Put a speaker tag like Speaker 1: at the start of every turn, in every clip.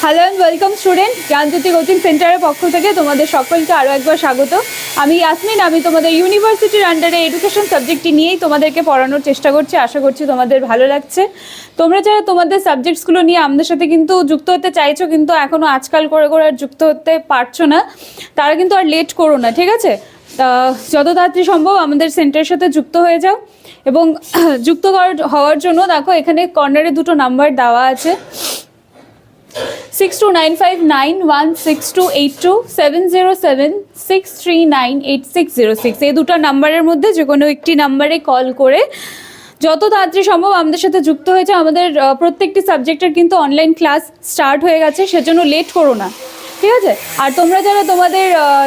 Speaker 1: Hello and welcome student, Gyanjyoti coaching সেন্টারের পক্ষ থেকে তোমাদের সকলকে আরও একবার স্বাগত। আমি ইয়াসমিন, আমি তোমাদের ইউনিভার্সিটির আন্ডারে এডুকেশন সাবজেক্টটি নিয়েই তোমাদেরকে পড়ানোর চেষ্টা করছি। আশা করছি তোমাদের ভালো লাগছে। তোমরা যারা তোমাদের সাবজেক্টসগুলো নিয়ে আমাদের সাথে কিন্তু যুক্ত হতে চাইছো, কিন্তু এখনও আজকাল করে আর যুক্ত হতে পারছো না, তারা কিন্তু আর লেট করো না, ঠিক আছে? যত তাড়াতাড়ি সম্ভব আমাদের সেন্টারের সাথে যুক্ত হয়ে যাও। এবং যুক্ত হওয়ার জন্য দেখো এখানে কর্নারে দুটো নাম্বার দেওয়া আছে, 6295916282 70763986606। এই দুটো নাম্বারের মধ্যে যে কোনো একটি নাম্বারে কল করে যত তাড়াতাড়ি সম্ভব আমাদের সাথে যুক্ত হয়েছে। আমাদের প্রত্যেকটি সাবজেক্টের কিন্তু অনলাইন ক্লাস স্টার্ট হয়ে গেছে, সেজন্য লেট করো না, ঠিক আছে? আর তোমরা যারা তোমাদের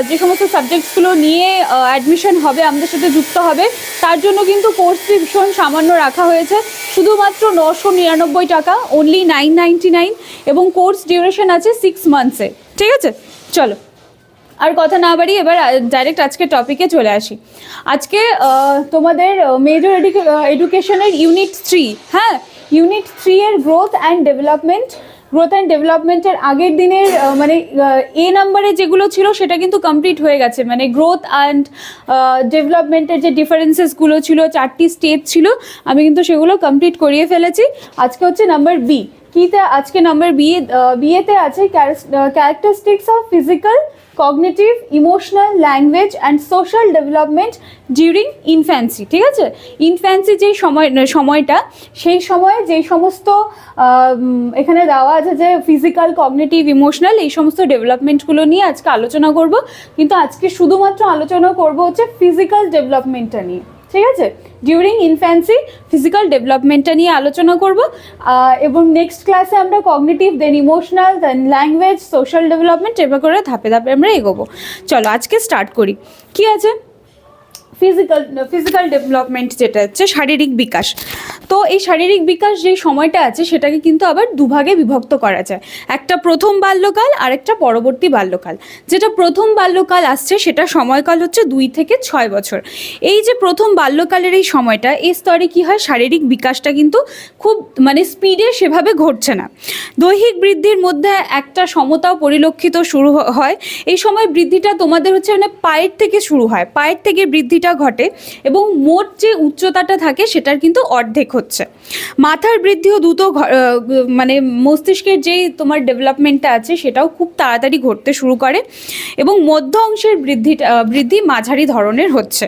Speaker 1: যে সমস্ত সাবজেক্টসগুলো নিয়ে অ্যাডমিশন হবে, আমাদের সাথে যুক্ত হবে, তার জন্য কিন্তু কোর্স ফি ভীষণ সামান্য রাখা হয়েছে, শুধুমাত্র 999 টাকা, অনলি 999, এবং কোর্স ডিউরেশন আছে 6 মান্থসে, ঠিক আছে? চলো আর কথা না বাড়ি এবার ডাইরেক্ট আজকে টপিকে চলে আসি। আজকে তোমাদের মেজর এডুকেশনের ইউনিট 3, হ্যাঁ, ইউনিট 3 এর গ্রোথ অ্যান্ড ডেভেলপমেন্টের আগের দিনের মানে এ নাম্বারে যেগুলো ছিল সেটা কিন্তু কমপ্লিট হয়ে গেছে। মানে গ্রোথ অ্যান্ড ডেভেলপমেন্টের যে ডিফারেন্সেসগুলো ছিল, 4টি স্টেজ ছিল, আমি কিন্তু সেগুলো কমপ্লিট করিয়ে ফেলেছি। আজকে হচ্ছে নাম্বার বি। কীতে আজকে নাম্বার বিএতে আছে characteristics of physical, cognitive, emotional, language and social development during infancy, ঠিক আছে? ইনফ্যান্সি যেই সময়টা, সেই সময়ে যেই সমস্ত এখানে দেওয়া আছে যে ফিজিক্যাল, কগনিটিভ, ইমোশনাল, এই সমস্ত ডেভেলপমেন্টগুলো নিয়ে আজকে আলোচনা করব। কিন্তু আজকে শুধুমাত্র আলোচনা করব হচ্ছে ফিজিক্যাল ডেভেলপমেন্টটা নিয়ে, ঠিক আছে? ডিউরিং ইনফ্যান্সি ফিজিক্যাল ডেভেলপমেন্টটা নিয়ে আলোচনা করব, এবং নেক্সট ক্লাসে আমরা কগনিটিভ, দেন ইমোশনাল, দেন ল্যাঙ্গুয়েজ, সোশ্যাল ডেভেলপমেন্ট, এবার করে ধাপে ধাপে আমরা এগোবো। চলো আজকে স্টার্ট করি। কি আছে? ফিজিক্যাল ডেভেলপমেন্ট, যেটা হচ্ছে শারীরিক বিকাশ। তো এই শারীরিক বিকাশ যে সময়টা আছে সেটাকে কিন্তু আবার দুভাগে বিভক্ত করা যায়। একটা প্রথম বাল্যকাল আর একটা পরবর্তী বাল্যকাল। যেটা প্রথম বাল্যকাল আসছে সেটা সময়কাল হচ্ছে 2 থেকে 6 বছর। এই যে প্রথম বাল্যকালের এই সময়টা, এই স্তরে কী হয়, শারীরিক বিকাশটা কিন্তু খুব মানে স্পিডে সেভাবে ঘটছে না। দৈহিক বৃদ্ধির মধ্যে একটা সমতাও পরিলক্ষিত শুরু হয়। এই সময় বৃদ্ধিটা তোমাদের হচ্ছে মানে পায়ের থেকে শুরু হয়, পায়ের থেকে বৃদ্ধিটা ঘটে, এবং মোট যে উচ্চতাটা থাকে সেটার কিন্তু অর্ধেক হচ্ছে। মাথার বৃদ্ধিও দ্রুত, মানে মস্তিষ্কের যেই তোমার ডেভেলপমেন্টটা আছে সেটাও খুব তাড়াতাড়ি ঘটতে শুরু করে, এবং মধ্য অংশের বৃদ্ধি মাঝারি ধরনের হচ্ছে।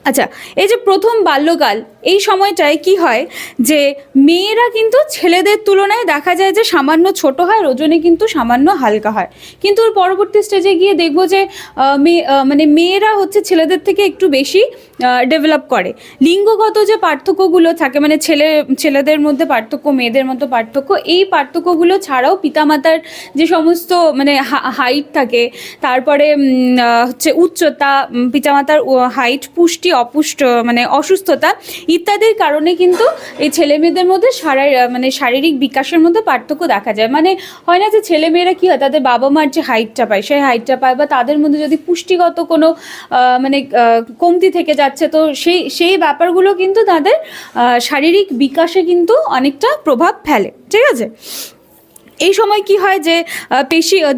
Speaker 1: আচ্ছা, এই যে প্রথম বাল্যকাল, এই সময়টায় কি হয় যে মেয়েরা কিন্তু ছেলেদের তুলনায় দেখা যায় যে সামান্য ছোট হয়, ওজনে কিন্তু সামান্য হালকা হয়। কিন্তু পরবর্তী স্টেজে গিয়ে দেখবো যে মানে মেয়েরা হচ্ছে ছেলেদের থেকে একটু বেশি ডেভেলপ করে। লিঙ্গগত যে পার্থক্যগুলো থাকে, মানে ছেলেদের মধ্যে পার্থক্য, মেয়েদের মধ্যে পার্থক্য, এই পার্থক্যগুলো ছাড়াও পিতামাতার যে সমস্ত মানে হাইট থাকে, তারপরে হচ্ছে উচ্চতা, পিতামাতার হাইট, পুষ্টি, মানে অসুস্থতা ইত্যাদির কারণে কিন্তু এই ছেলে মেয়েদের মধ্যে মানে শারীরিক বিকাশের মধ্যে পার্থক্য দেখা যায়। মানে হয় না যে ছেলে মেয়েরা কী হয়, তাদের বাবা মার যে হাইটটা পায় সেই হাইটটা পায়, বা তাদের মধ্যে যদি পুষ্টিগত কোনো মানে কমতি থেকে যাচ্ছে, তো সেই ব্যাপারগুলো কিন্তু তাদের শারীরিক বিকাশে কিন্তু অনেকটা প্রভাব ফেলে, ঠিক আছে? এই সময় কি হয় যে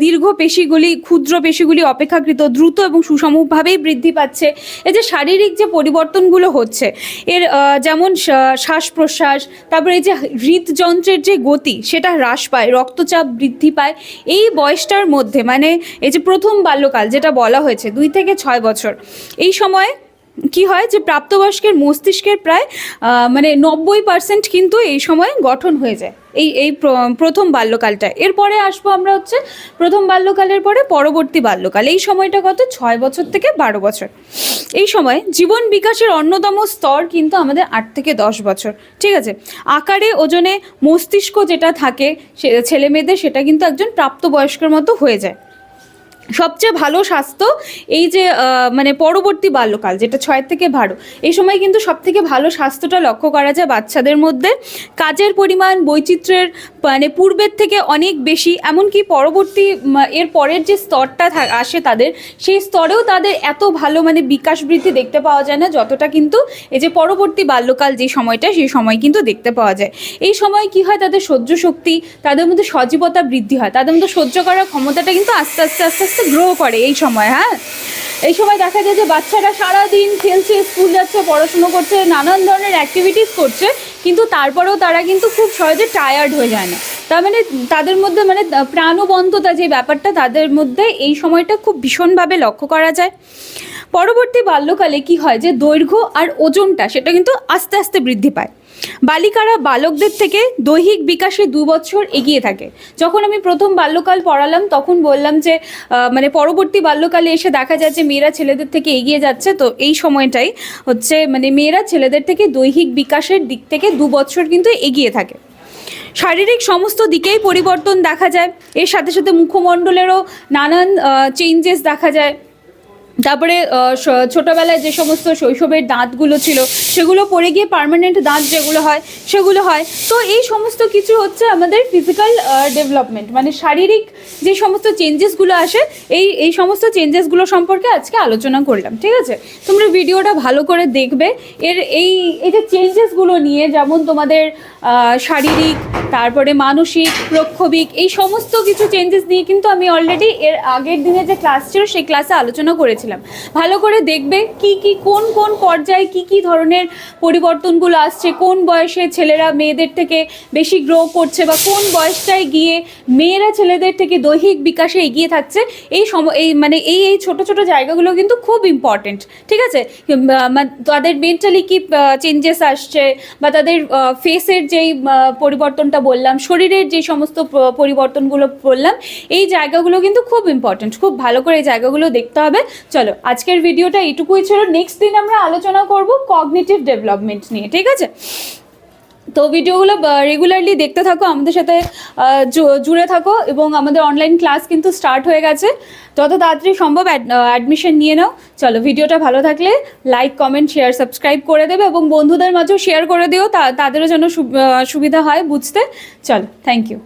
Speaker 1: দীর্ঘ পেশিগুলি, ক্ষুদ্র পেশিগুলি অপেক্ষাকৃত দ্রুত এবং সুষমভাবেই বৃদ্ধি পাচ্ছে। এই যে শারীরিক যে পরিবর্তনগুলো হচ্ছে, এর যেমন শ্বাস প্রশ্বাস, তারপরে এই যে হৃদযন্ত্রের যে গতি সেটা হ্রাস পায়, রক্তচাপ বৃদ্ধি পায় এই বয়সটার মধ্যে। মানে এই যে প্রথম বাল্যকাল যেটা বলা হয়েছে 2 থেকে 6 বছর, এই সময় কি হয় যে প্রাপ্তবয়স্কের মস্তিষ্কের প্রায় মানে 90% কিন্তু এই সময় গঠন হয়ে যায়, এই প্রথম বাল্যকালটা। এরপরে আসবো আমরা হচ্ছে প্রথম বাল্যকালের পরে পরবর্তী বাল্যকাল। এই সময়টা কত? 6 বছর থেকে 12 বছর। এই সময় জীবন বিকাশের অন্যতম স্তর কিন্তু আমাদের 8 থেকে 10 বছর, ঠিক আছে? আকারে, ওজনে, মস্তিষ্ক যেটা থাকে ছেলে মেয়েদের, সেটা কিন্তু একজন প্রাপ্তবয়স্কের মতো হয়ে যায়। সবচেয়ে ভালো স্বাস্থ্য এই যে মানে পরবর্তী বাল্যকাল, যেটা 6 থেকে 12, এই সময় কিন্তু সব থেকে ভালো স্বাস্থ্যটা লক্ষ্য করা যায় বাচ্চাদের মধ্যে। কাজের পরিমাণ বৈচিত্র্যের মানে পূর্বের থেকে অনেক বেশি, এমনকি পরবর্তী এর পরের যে স্তরটা আসে তাদের, সেই স্তরেও তাদের এত ভালো মানে বিকাশ বৃদ্ধি দেখতে পাওয়া যায় না, যতটা কিন্তু এই যে পরবর্তী বাল্যকাল যে সময়টা, সেই সময় কিন্তু দেখতে পাওয়া যায়। এই সময় কি হয়, তাদের সহ্য শক্তি, তাদের মধ্যে সজীবতা বৃদ্ধি হয়, তাদের মধ্যে সহ্য করার ক্ষমতাটা কিন্তু আস্তে আস্তে আস্তে আস্তে গ্রো করে এই সময়। হ্যাঁ, এই সময় দেখা যায় যে বাচ্চারা সারাদিন খেলছে, স্কুল যাচ্ছে, পড়াশুনো করছে, নানান ধরনের অ্যাক্টিভিটিস করছে, কিন্তু তারপরেও তারা কিন্তু খুব সহজে টায়ার্ড হয়ে যায় না। তার মানে তাদের মধ্যে মানে প্রাণবন্ততা যে ব্যাপারটা তাদের মধ্যে এই সময়টা খুব ভীষণভাবে লক্ষ্য করা যায়। পরবর্তী বাল্যকালে কি হয় যে দৈর্ঘ্য আর ওজনটা সেটা কিন্তু আস্তে আস্তে বৃদ্ধি পায়। বালিকারা বালকদের থেকে দৈহিক বিকাশে 2 বছর এগিয়ে থাকে। যখন আমি প্রথম বাল্যকাল পড়ালাম তখন বললাম যে মানে পরবর্তী বাল্যকালে এসে দেখা যায় যে মেয়েরা ছেলেদের থেকে এগিয়ে যাচ্ছে। তো এই সময়টাই হচ্ছে মানে মেয়েরা ছেলেদের থেকে দৈহিক বিকাশের দিক থেকে 2 বছর কিন্তু এগিয়ে থাকে। শারীরিক সমস্ত দিকেই পরিবর্তন দেখা যায়, এর সাথে সাথে মুখমণ্ডলেরও নানান চেঞ্জেস দেখা যায়। তারপরে ছোটোবেলায় যে সমস্ত শৈশবের দাঁতগুলো ছিল সেগুলো পড়ে গিয়ে পার্মানেন্ট দাঁত যেগুলো হয় সেগুলো হয়। তো এই সমস্ত কিছু হচ্ছে আমাদের ফিজিক্যাল ডেভেলপমেন্ট, মানে শারীরিক যে সমস্ত চেঞ্জেসগুলো আসে, এই সমস্ত চেঞ্জেসগুলো সম্পর্কে আজকে আলোচনা করলাম। ঠিক আছে, তোমরা ভিডিওটা ভালো করে দেখবে। এই যে চেঞ্জেসগুলো নিয়ে, যেমন তোমাদের শারীরিক, তারপরে মানসিক, প্রক্ষোভিক, এই সমস্ত কিছু চেঞ্জেস নিয়ে কিন্তু আমি অলরেডি এর আগের দিনে যে ক্লাস ছিল সেই ক্লাসে আলোচনা করেছিলাম। ভালো করে দেখবে কি কি কোন কোন পর্যায়ে কি কি ধরনের পরিবর্তনগুলো আসছে, কোন বয়সে ছেলেরা মেয়েদের থেকে বেশি গ্রো করছে, বা কোন বয়সটায় গিয়ে মেয়েরা ছেলেদের থেকে দৈহিক বিকাশে এগিয়ে থাকছে। এই মানে এই ছোট ছোট জায়গাগুলো কিন্তু খুব ইম্পর্টেন্ট। ঠিক আছে, তাদের মেন্টালি কি চেঞ্জেস আসছে, বা তাদের ফেসের যেই পরিবর্তনটা বললাম, শরীরের যে সমস্ত পরিবর্তনগুলো বললাম, এই জায়গাগুলো কিন্তু খুব ইম্পর্টেন্ট। খুব ভালো করে এই জায়গাগুলো দেখতে হবে। চলো, আজকের ভিডিওটা এইটুকুই ছিল। নেক্সট দিন আমরা আলোচনা করব কগনিটিভ ডেভেলপমেন্ট নিয়ে। ঠিক আছে, তো ভিডিওগুলো রেগুলারলি দেখতে থাকো, আমাদের সাথে জুড়ে থাকো, এবং আমাদের অনলাইন ক্লাস কিন্তু স্টার্ট হয়ে গেছে। যত তাড়াতাড়ি সম্ভব অ্যাডমিশন নিয়ে নাও। চলো, ভিডিওটা ভালো থাকলে লাইক, কমেন্ট, শেয়ার, সাবস্ক্রাইব করে দেবে, এবং বন্ধুদের মাঝেও শেয়ার করে দিও, তাদেরও যেন সুবিধা হয় বুঝতে। চলো, থ্যাংক ইউ।